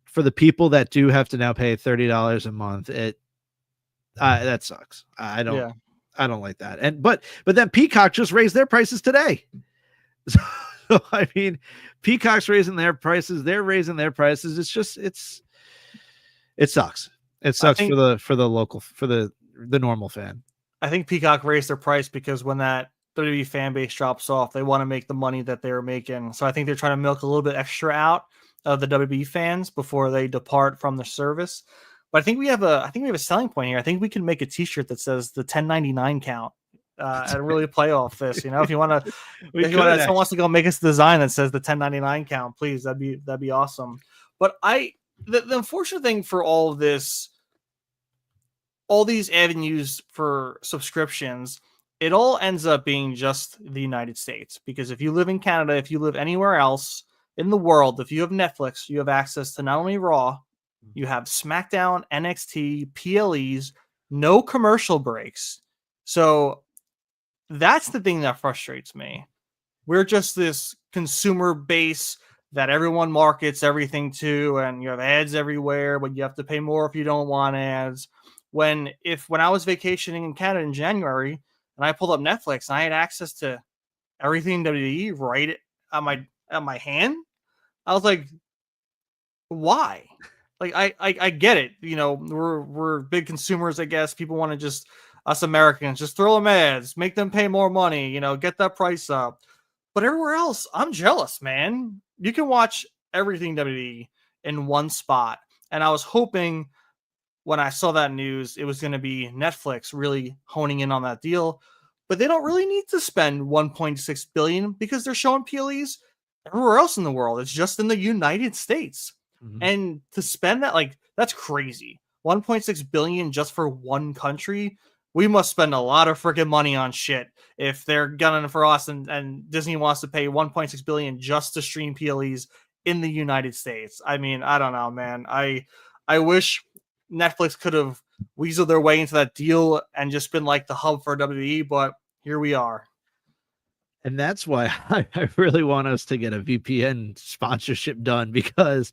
For the people that do have to now pay $30 a month, that sucks. I don't like that. But then Peacock just raised their prices today. So I mean, Peacock's raising their prices. They're raising their prices. It sucks. It sucks for the normal fan. I think Peacock raised their price because when that WWE fan base drops off, they want to make the money that they were making. So I think they're trying to milk a little bit extra out of the WWE fans before they depart from the service. But I think we have a selling point here. I think we can make a T-shirt that says the 1099 count and really play off this. You know, if you want to, someone wants to go make us a design that says the 1099 count, please, that'd be awesome. But the unfortunate thing for all of this, all these avenues for subscriptions, it all ends up being just the United States. Because if you live in Canada, if you live anywhere else in the world, if you have Netflix, you have access to not only Raw, you have SmackDown, NXT, PLEs, no commercial breaks. So that's the thing that frustrates me. We're just this consumer base that everyone markets everything to, and you have ads everywhere, but you have to pay more if you don't want ads. When I was vacationing in Canada in January and I pulled up Netflix and I had access to everything WWE right at my hand, I was like, why? Like I get it. You know, we're big consumers, I guess. People want to just, us Americans, just throw them ads, make them pay more money, you know, get that price up. But everywhere else, I'm jealous, man. You can watch everything WWE in one spot. And I was hoping when I saw that news, it was going to be Netflix really honing in on that deal. But they don't really need to spend 1.6 billion because they're showing PLEs everywhere else in the world. It's just in the United States. Mm-hmm. And to spend that, like, that's crazy. 1.6 billion just for one country. We must spend a lot of freaking money on shit if they're gunning for us and Disney wants to pay 1.6 billion just to stream PLEs in the United States. I mean, I don't know, man. I wish Netflix could have weaseled their way into that deal and just been like the hub for WWE, but here we are. And that's why I really want us to get a VPN sponsorship done, because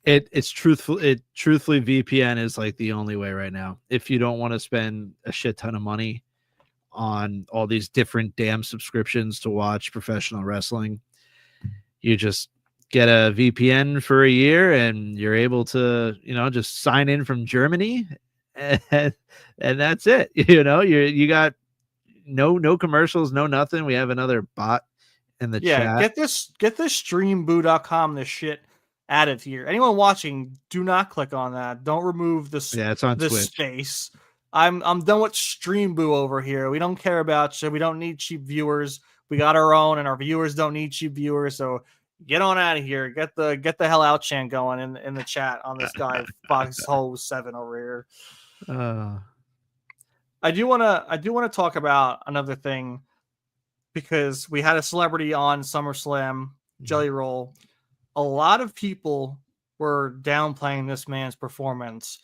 truthfully VPN is like the only way right now. If you don't want to spend a shit ton of money on all these different damn subscriptions to watch professional wrestling, you just get a VPN for a year and you're able to, you know, just sign in from Germany and that's it. You know, you got no commercials, no nothing. We have another bot in the chat. Get this streamboo.com, this shit out of here. Anyone watching, do not click on that. Don't remove this. Yeah, it's on this Twitch. Space. I'm done with Streamboo over here. We don't care about you. We don't need cheap viewers. We got our own, and our viewers don't need cheap viewers. So get on out of here. Get the hell out chant going in the chat on this guy Foxhole 7 over here. I do want to talk about another thing, because we had a celebrity on SummerSlam, Jelly Roll. A lot of people were downplaying this man's performance.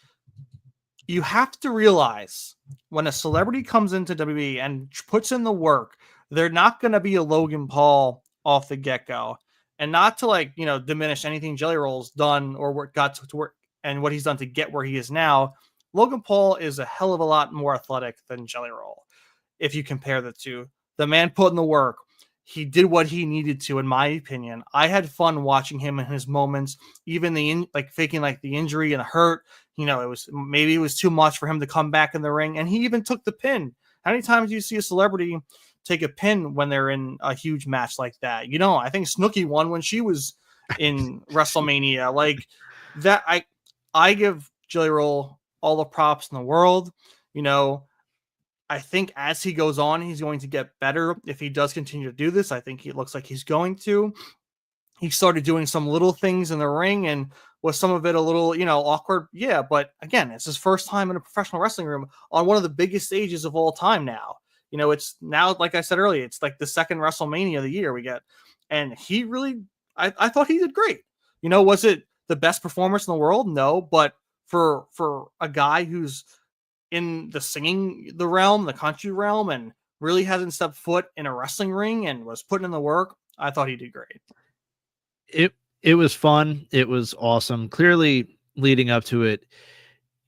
You have to realize when a celebrity comes into WWE and puts in the work, they're not going to be a Logan Paul off the get-go. And not to, like, you know, diminish anything Jelly Roll's done or got to work and what he's done to get where he is now. Logan Paul is a hell of a lot more athletic than Jelly Roll. If you compare the two, the man put in the work. He did what he needed to, in my opinion. I had fun watching him in his moments, even faking like the injury and the hurt. You know, it was too much for him to come back in the ring, and he even took the pin. How many times do you see a celebrity take a pin when they're in a huge match like that? You know, I think Snooki won when she was in WrestleMania. Like that, I give Jelly Roll all the props in the world. You know, I think as he goes on, he's going to get better. If he does continue to do this, I think it looks like he's going to. He started doing some little things in the ring, and was some of it a little, you know, awkward? Yeah, but again, it's his first time in a professional wrestling room on one of the biggest stages of all time now. You know, it's now, like I said earlier, it's like the second WrestleMania of the year we get. And he really, I thought he did great. You know, was it the best performance in the world? No, but for a guy who's in the realm, the country realm, and really hasn't stepped foot in a wrestling ring and was putting in the work, I thought he did great. It was fun. It was awesome. Clearly, leading up to it,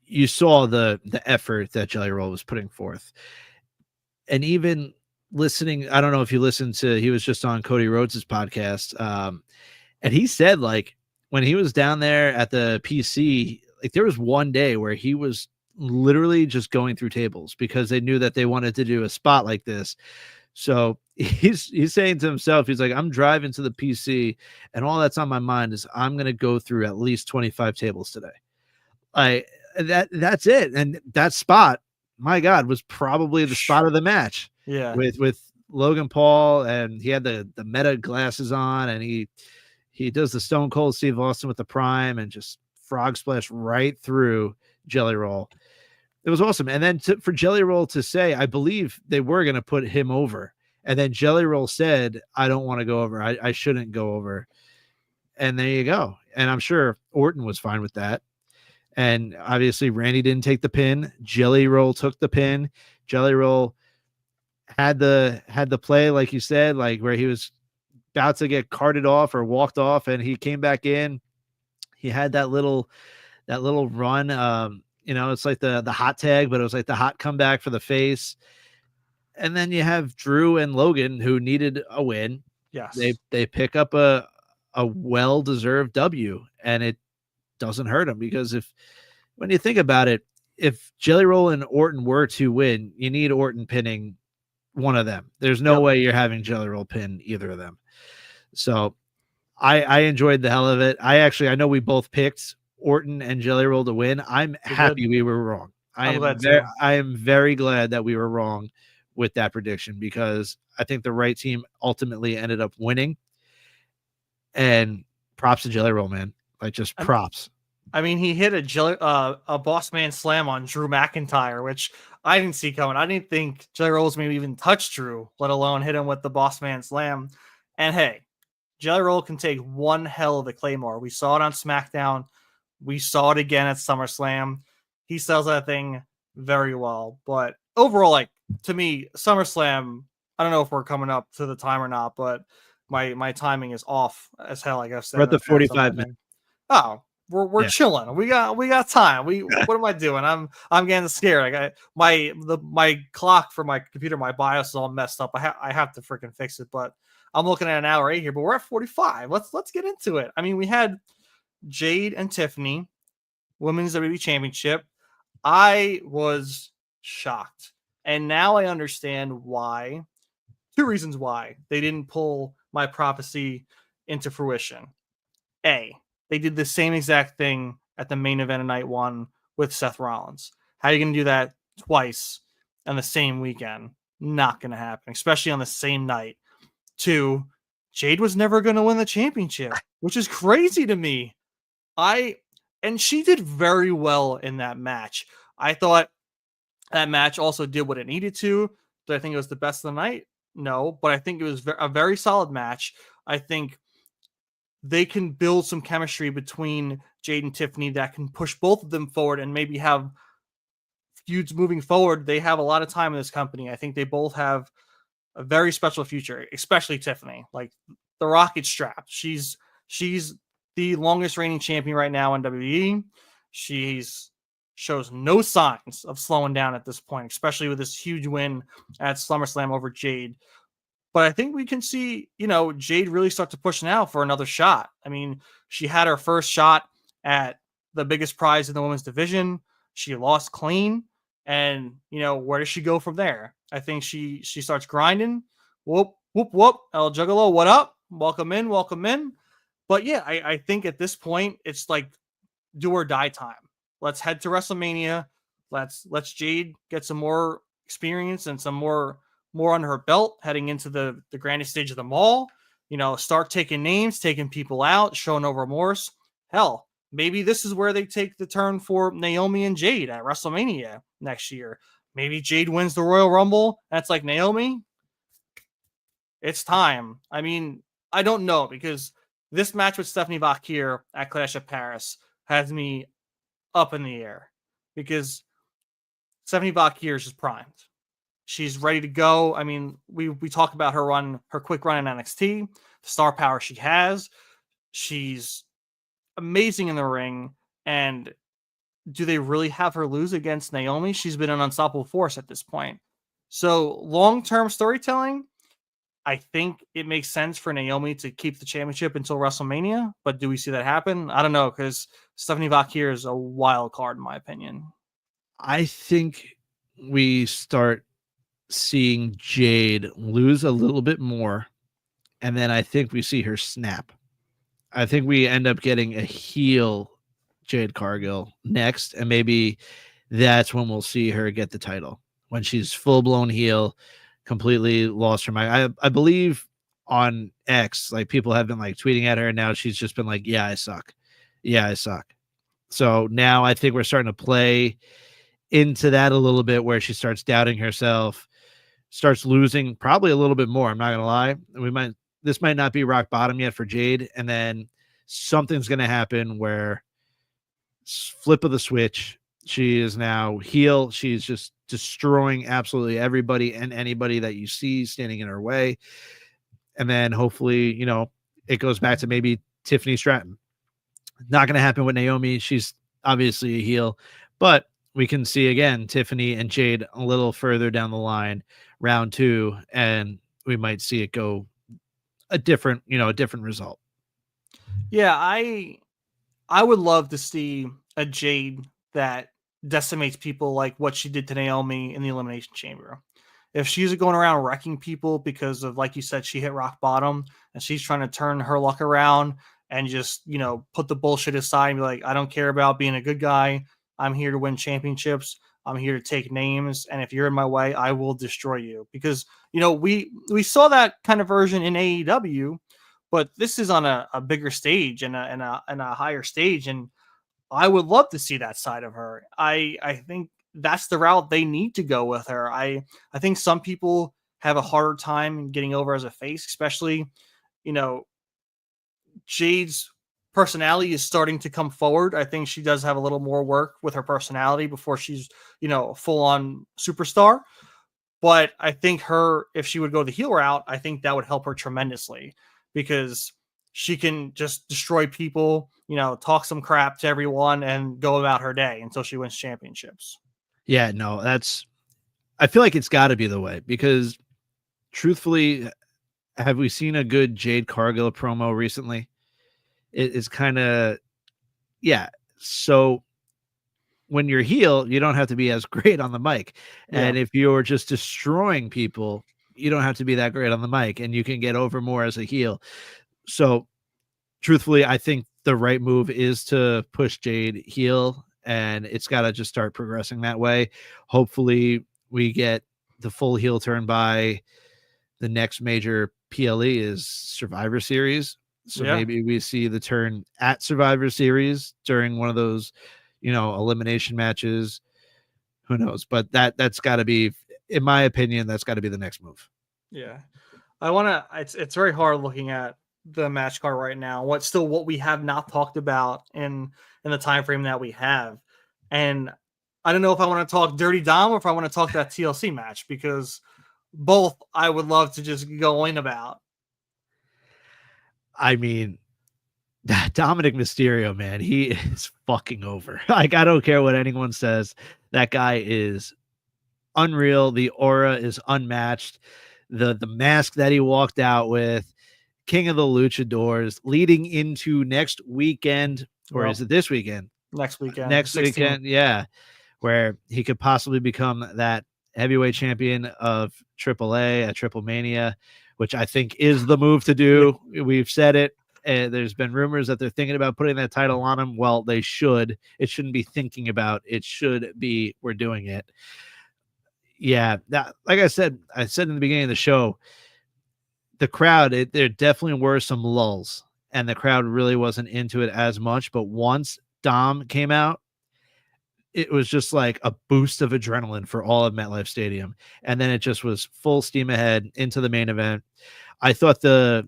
you saw the effort that Jelly Roll was putting forth. And even listening, I don't know if you listened to, he was just on Cody Rhodes' podcast. And he said, like, when he was down there at the PC, like, there was one day where he was literally just going through tables because they knew that they wanted to do a spot like this So he's saying to himself, he's like, I'm driving to the PC, and all that's on my mind is I'm gonna go through at least 25 tables today. That's it. And that spot, my God, was probably the spot of the match Yeah. with Logan Paul, and he had the meta glasses on, and he does the Stone Cold Steve Austin with the Prime and just frog splash right through Jelly Roll. It was awesome. And then for Jelly Roll to say, I believe they were going to put him over. And then Jelly Roll said, I don't want to go over. I shouldn't go over. And there you go. And I'm sure Orton was fine with that. And obviously Randy didn't take the pin. Jelly Roll took the pin. Jelly Roll had the play, like you said, like where he was about to get carted off or walked off, and he came back in. He had that little run. It's like the hot tag, but it was like the hot comeback for the face. And then you have Drew and Logan, who needed a win. Yes. They pick up a well-deserved W, and it doesn't hurt them, because when you think about it, if Jelly Roll and Orton were to win, you need Orton pinning one of them. There's no way you're having Jelly Roll pin either of them. So I enjoyed the hell of it. I know we both picked Orton and Jelly Roll to win. I'm happy we were wrong. I am very glad that we were wrong with that prediction, because I think the right team ultimately ended up winning. And props to Jelly Roll, man. Like, just props. I mean, he hit a boss man slam on Drew McIntyre, which I didn't see coming. I didn't think Jelly Roll was maybe even touch Drew, let alone hit him with the boss man slam. And hey, Jelly Roll can take one hell of a Claymore. We saw it on SmackDown. We saw it again at SummerSlam. He sells that thing very well. But overall, like, to me, SummerSlam, I don't know if we're coming up to the time or not, but my timing is off as hell, like I've said. We're at the 45 minutes. Oh, we're chilling. We got time. What am I doing? I'm getting scared. My clock for my computer, my BIOS is all messed up. I have to freaking fix it, but I'm looking at an hour 8 here, but we're at 45. Let's get into it. I mean, we had Jade and Tiffany, Women's WWE Championship. I was shocked. And now I understand why. 2 reasons why they didn't pull my prophecy into fruition. A, they did the same exact thing at the main event of night 1 with Seth Rollins. How are you going to do that twice on the same weekend? Not going to happen, especially on the same night. 2, Jade was never going to win the championship, which is crazy to me. And she did very well in that match. I thought that match also did what it needed to. Did I think it was the best of the night? No, but I think it was a very solid match. I think they can build some chemistry between Jade and Tiffany that can push both of them forward and maybe have feuds moving forward. They have a lot of time in this company. I think they both have a very special future, especially Tiffany. Like, the rocket strap. She's the longest reigning champion right now in WWE. She's shows no signs of slowing down at this point, especially with this huge win at SummerSlam over Jade. But I think we can see, Jade really start to push now for another shot. I mean, she had her first shot at the biggest prize in the women's division. She lost clean. And, where does she go from there? I think she starts grinding. Whoop, whoop, whoop. El Juggalo, what up? Welcome in, welcome in. But yeah, I think at this point, it's like do or die time. Let's head to WrestleMania. Let's Jade get some more experience and some more under her belt heading into the grandest stage of them all. Start taking names, taking people out, show no remorse. Hell, maybe this is where they take the turn for Naomi and Jade at WrestleMania next year. Maybe Jade wins the Royal Rumble. That's like, Naomi, it's time. I mean, I don't know, because this match with Stephanie Vakir at Clash of Paris has me up in the air, because Stephanie Vakir is just primed. She's ready to go. I mean, we talk about her quick run in NXT, the star power she has. She's amazing in the ring. And do they really have her lose against Naomi? She's been an unstoppable force at this point. So long-term storytelling, I think it makes sense for Naomi to keep the championship until WrestleMania. But do we see that happen? I don't know, because Stephanie Vakir is a wild card, in my opinion. I think we start seeing Jade lose a little bit more, and then I think we see her snap. I think we end up getting a heel Jade Cargill next, and maybe that's when we'll see her get the title when she's full blown heel, completely lost her mind. I believe on X, like people have been like tweeting at her, and now she's just been like, "Yeah, I suck. Yeah, I suck." So now I think we're starting to play into that a little bit, where she starts doubting herself, starts losing probably a little bit more. I'm not gonna lie. This might not be rock bottom yet for Jade, and then something's gonna happen where flip of the switch. She is now heel. She's just destroying absolutely everybody and anybody that you see standing in her way. And then hopefully, it goes back to maybe Tiffany Stratton. Not going to happen with Naomi. She's obviously a heel, but we can see again Tiffany and Jade a little further down the line, round 2, and we might see it go a different result. Yeah, I would love to see a Jade that decimates people like what she did to Naomi in the Elimination Chamber. If she's going around wrecking people because of, like you said, she hit rock bottom and she's trying to turn her luck around and just, put the bullshit aside and be like, I don't care about being a good guy. I'm here to win championships. I'm here to take names. And if you're in my way, I will destroy you. Because, we saw that kind of version in AEW, but this is on a bigger stage and a higher stage. And I would love to see that side of her. I think that's the route they need to go with her. I think some people have a harder time getting over as a face, especially, you know, Jade's personality is starting to come forward. I think she does have a little more work with her personality before she's, a full on superstar. But I think if she would go the heel route, I think that would help her tremendously because she can just destroy people, talk some crap to everyone and go about her day until she wins championships. Yeah, no, I feel like it's got to be the way because truthfully, have we seen a good Jade Cargill promo recently? It is kind of, yeah. So when you're heel, you don't have to be as great on the mic. And Yeah. if you're just destroying people, you don't have to be that great on the mic and you can get over more as a heel. So truthfully, I think the right move is to push Jade heel and it's got to just start progressing that way. Hopefully we get the full heel turn by the next major PLE is Survivor Series. So Yeah. maybe we see the turn at Survivor Series during one of those, elimination matches. Who knows? But that's got to be, in my opinion, that's got to be the next move. Yeah. It's very hard looking at the match card right now. What we have not talked about in the time frame that we have. And I don't know if I want to talk Dirty Dom or if I want to talk that TLC match because both I would love to just go in about. I mean, Dominic Mysterio, man, he is fucking over. Like, I don't care what anyone says. That guy is unreal. The aura is unmatched. The mask that he walked out with, King of the Luchadors, leading into next weekend, or is it this weekend? Next weekend. Next 16th. weekend, yeah, where he could possibly become that heavyweight champion of AAA at Triple Mania, which I think is the move to do. Yeah. We've said it. There's been rumors that they're thinking about putting that title on him. Well, they should. It shouldn't be thinking about. It should be we're doing it. Yeah, like I said in the beginning of the show, the crowd, there definitely were some lulls, and the crowd really wasn't into it as much. But once Dom came out, it was just like a boost of adrenaline for all of MetLife Stadium. And then it just was full steam ahead into the main event. I thought the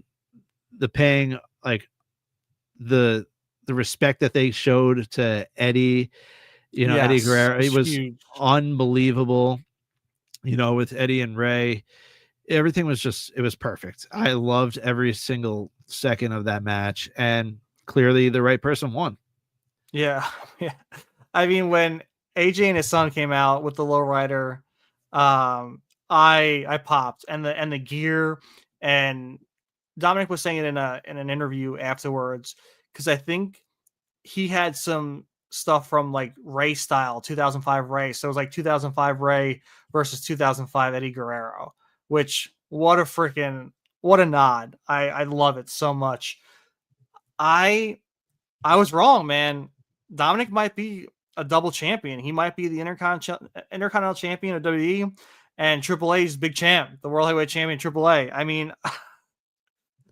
paying, like the respect that they showed to Eddie, Eddie Guerrero, it was huge. Unbelievable. With Eddie and Ray, everything was it was perfect. I loved every single second of that match, and clearly the right person won. Yeah. Yeah. I mean, when AJ and his son came out with the lowrider, I popped, and the gear, and Dominic was saying it in an interview afterwards because I think he had some stuff from like Ray style, 2005 Ray. So it was like 2005 Ray versus 2005 Eddie Guerrero, which what a nod. I love it so much. I was wrong, man. Dominic might be a double champion. He might be the Intercontinental Champion of WWE and Triple A's big champ, the World Heavyweight Champion Triple A. I mean,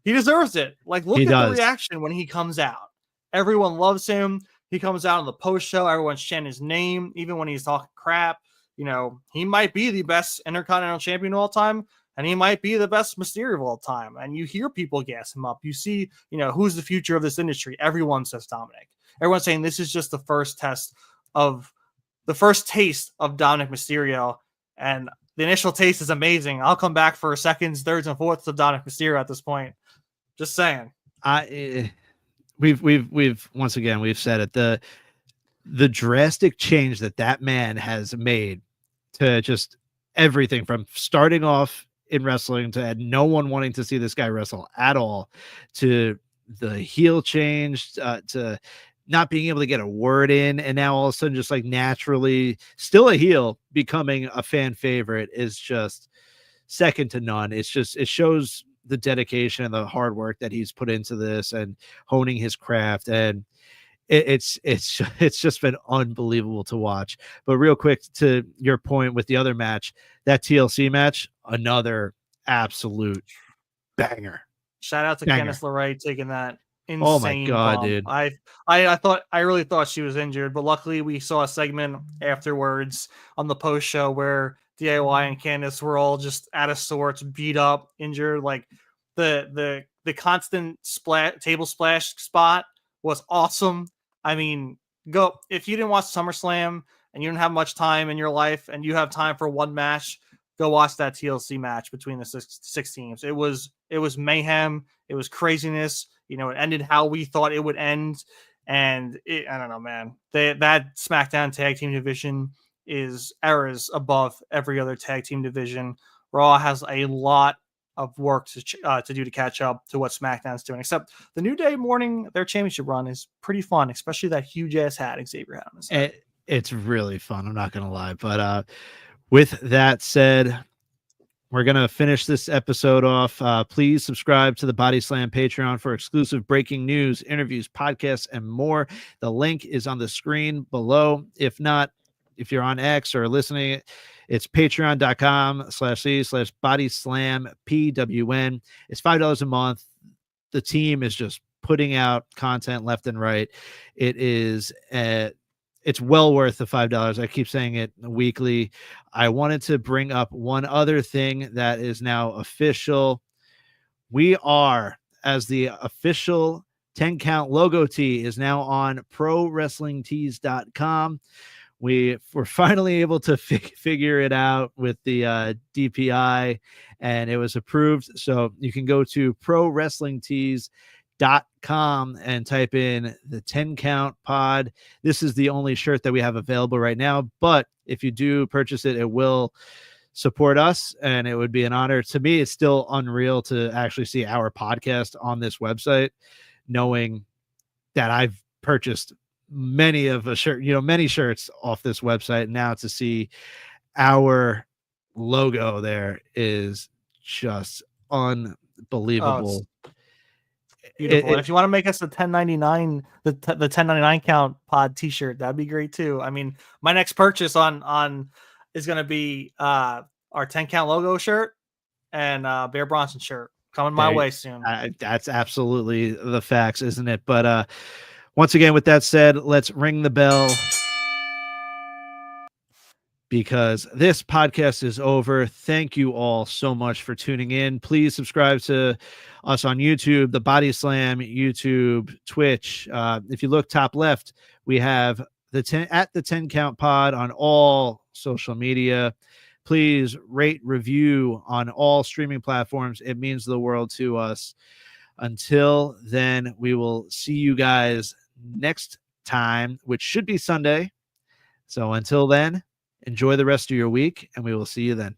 he deserves it. Like, look at the reaction when he comes out. Everyone loves him. He comes out on the post show. Everyone's chanting his name, even when he's talking crap. You know, he might be the best Intercontinental Champion of all time, and he might be the best Mysterio of all time. And you hear people gas him up. You see, you know, who's the future of this industry? Everyone says Dominic. Everyone's saying this is just the first taste of Dominic Mysterio. And the initial taste is amazing. I'll come back for seconds, thirds, and fourths of Dominic Mysterio at this point. Just saying. We've once again, we've said it. The drastic change that man has made to just everything from starting off in wrestling to no one wanting to see this guy wrestle at all, to the heel change, to not being able to get a word in, and now all of a sudden just like naturally still a heel becoming a fan favorite is just second to none. It shows the dedication and the hard work that he's put into this and honing his craft, and it's just been unbelievable to watch. But real quick, to your point with the other match, that TLC match, another absolute banger. Shout out to Candice LeRae taking that insane oh my god bump. dude. I really thought she was injured, but luckily we saw a segment afterwards on the post show where DIY and Candice were all just out of sorts, beat up, injured. Like the constant table splash spot was awesome. I mean, go if you didn't watch SummerSlam and you didn't have much time in your life and you have time for one match, go watch that TLC match between the six teams. It was mayhem. It was craziness. You know, it ended how we thought it would end. And I don't know, man. That SmackDown tag team division is eras above every other tag team division. Raw has a lot of work to do to catch up to what SmackDown's doing. Except the New Day morning, their championship run is pretty fun, especially that huge ass hat Xavier had on his head. It's really fun. I'm not gonna lie, but with that said, we're going to finish this episode off. Please subscribe to the Body Slam Patreon for exclusive breaking news, interviews, podcasts, and more. The link is on the screen below. If not, if you're on X or listening, it's patreon.com/c/bodyslam_PWN. It's $5 a month. The team is just putting out content left and right. It is it's well worth the $5. I keep saying it weekly. I wanted to bring up one other thing that is now official. We are, as the official 10 count logo tee is now on prowrestlingtees.com. We were finally able to figure it out with the DPI, and it was approved. So you can go to prowrestlingtees.com and type in the 10 count pod. This is the only shirt that we have available right now, but if you do purchase it, it will support us, and it would be an honor. To me, it's still unreal to actually see our podcast on this website, knowing that I've purchased many shirts off this website. Now to see our logo there is just unbelievable. Beautiful. And if you want to make us the 1099, the 1099 count pod t-shirt, that'd be great too. I mean, my next purchase on is going to be our 10 count logo shirt and Bear Bronson shirt coming my way soon. That's absolutely the facts, isn't it? But once again, with that said, let's ring the bell, because this podcast is over. Thank you all so much for tuning in. Please subscribe to us on YouTube, the Body Slam, YouTube, Twitch. If you look top left, we have the 10 count pod on all social media. Please rate, review on all streaming platforms. It means the world to us. Until then, we will see you guys next time, which should be Sunday. So until then, enjoy the rest of your week, and we will see you then.